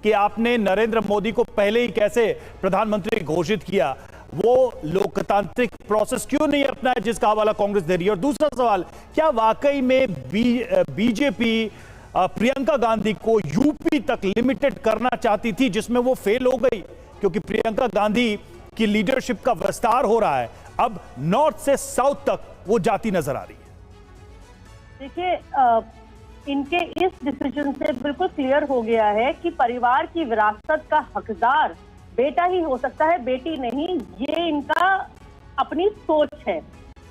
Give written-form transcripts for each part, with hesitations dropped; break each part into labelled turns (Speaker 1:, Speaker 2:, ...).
Speaker 1: कि आपने नरेंद्र मोदी को पहले ही कैसे प्रधानमंत्री घोषित किया, वो लोकतांत्रिक प्रोसेस क्यों नहीं अपनाया जिसका हवाला कांग्रेस दे रही है? और दूसरा सवाल, क्या वाकई में बीजेपी प्रियंका गांधी को यूपी तक लिमिटेड करना चाहती थी, जिसमें वो फेल हो गई? क्योंकि प्रियंका गांधी की लीडरशिप का विस्तार हो रहा है, अब नॉर्थ से साउथ तक वो जाती नजर आ रही है।
Speaker 2: देखिए, इनके इस डिसीजन से बिल्कुल क्लियर हो गया है कि परिवार की विरासत का हकदार बेटा ही हो सकता है, बेटी नहीं। ये इनका अपनी सोच है,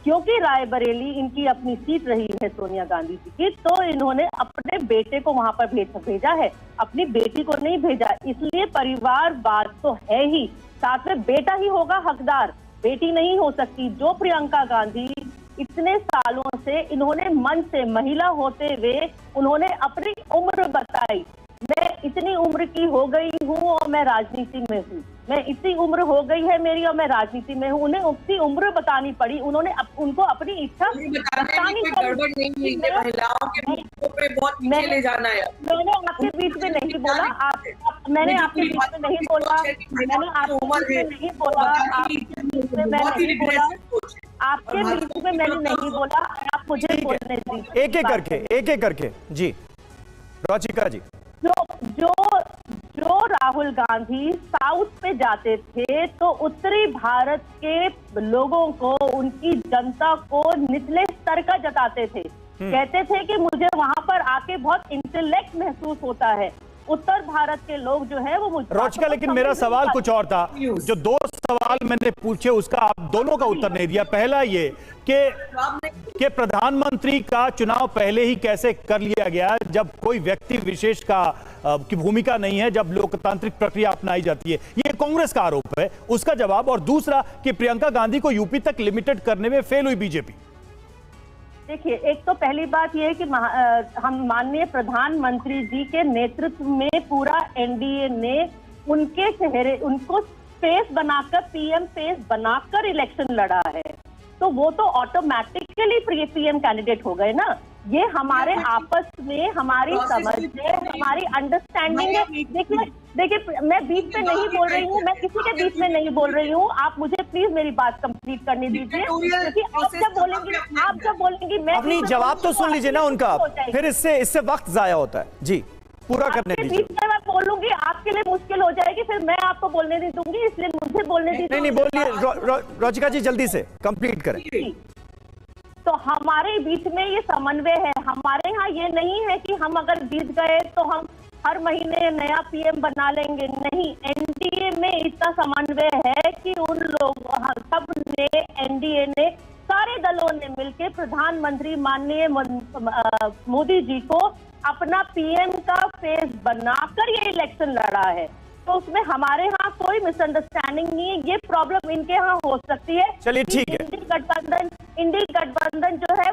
Speaker 2: क्योंकि रायबरेली इनकी अपनी सीट रही है सोनिया गांधी जी की, तो इन्होंने अपने बेटे को वहां पर भेजा है, अपनी बेटी को नहीं भेजा। इसलिए परिवार बात तो है ही, साथ में बेटा ही होगा हकदार, बेटी नहीं हो सकती। जो प्रियंका गांधी इतने सालों से इन्होंने मन से महिला होते हुए उन्होंने अपनी उम्र बताई, मैं इतनी उम्र की हो गई हूँ और मैं राजनीति में हूँ, मैं इतनी उम्र हो गई है मेरी और मैं राजनीति में हूँ। उन्हें उतनी उम्र बतानी पड़ी, उन्होंने उनको अपनी इच्छा बतानी पड़ी। मैंने आपके बीच में नहीं बोला, मैंने आपके बीच में नहीं बोला, मैंने आपके बीच में नहीं बोला, आपके बीच में मैंने नहीं बोला। आप मुझे बोलने दीजिए
Speaker 1: एक एक करके जी रुचिका जी।
Speaker 2: जो राहुल गांधी साउथ पे जाते थे तो उत्तरी भारत के लोगों को, उनकी जनता को निचले स्तर का जताते थे, कहते थे कि मुझे वहां पर आके बहुत इंटेलेक्ट महसूस होता है। उत्तर भारत के लोग जो है वो मुझे
Speaker 1: रोचिका, लेकिन मेरा सवाल कुछ और था। जो दो सवाल मैंने पूछे उसका आप दोनों का उत्तर नहीं दिया। पहला ये कि प्रधानमंत्री का चुनाव पहले ही कैसे कर लिया गया जब कोई व्यक्ति विशेष की भूमिका नहीं है, जब लोकतांत्रिक प्रक्रिया अपनाई जाती है, ये कांग्रेस का आरोप है, उसका जवाब। और दूसरा कि प्रियंका गांधी को यूपी तक लिमिटेड करने में फेल हुई बीजेपी।
Speaker 2: देखिए, एक तो पहली बात यह है कि हम माननीय प्रधानमंत्री जी के नेतृत्व में पूरा एनडीए ने उनके चेहरे, उनको फेस बनाकर, पीएम फेस बनाकर इलेक्शन लड़ा है, तो वो तो ऑटोमेटिकली पीएम कैंडिडेट हो गए ना। ये हमारे आपस में हमारी समझ है, हमारी अंडरस्टैंडिंग है। देखिए, मैं बीच में नहीं बोल रही हूँ, मैं किसी के बीच में नहीं बोल रही हूँ। आप मुझे प्लीज मेरी बात कंप्लीट करने दीजिए, क्योंकि आप जब बोलेंगी मैं
Speaker 1: अपनी जवाब तो सुन लीजिए ना उनका, फिर इससे वक्त जाया होता है। जी, पूरा करने दीजिए।
Speaker 2: बीच में मैं बोलूंगी, आपके लिए मुश्किल हो जाएगी, फिर मैं आपको बोलने नहीं दूंगी, इसलिए मुझे बोलने दीजिए।
Speaker 1: नहीं बोलिए रोचिका जी, जल्दी से कंप्लीट करें।
Speaker 2: तो हमारे बीच में ये समन्वय है। हमारे यहाँ ये नहीं है कि हम अगर जीत गए तो हम हर महीने नया पीएम बना लेंगे, नहीं। एनडीए में इतना समन्वय है कि उन लोग सब ने, एनडीए ने, सारे दलों ने मिलकर प्रधानमंत्री माननीय मोदी जी को अपना पीएम का फेस बनाकर ये इलेक्शन लड़ा है, तो उसमें हमारे यहाँ कोई मिसअंडरस्टैंडिंग नहीं है। ये प्रॉब्लम इनके यहाँ हो सकती है।
Speaker 1: चलिए ठीक है।
Speaker 2: इंडी गठबंधन जो है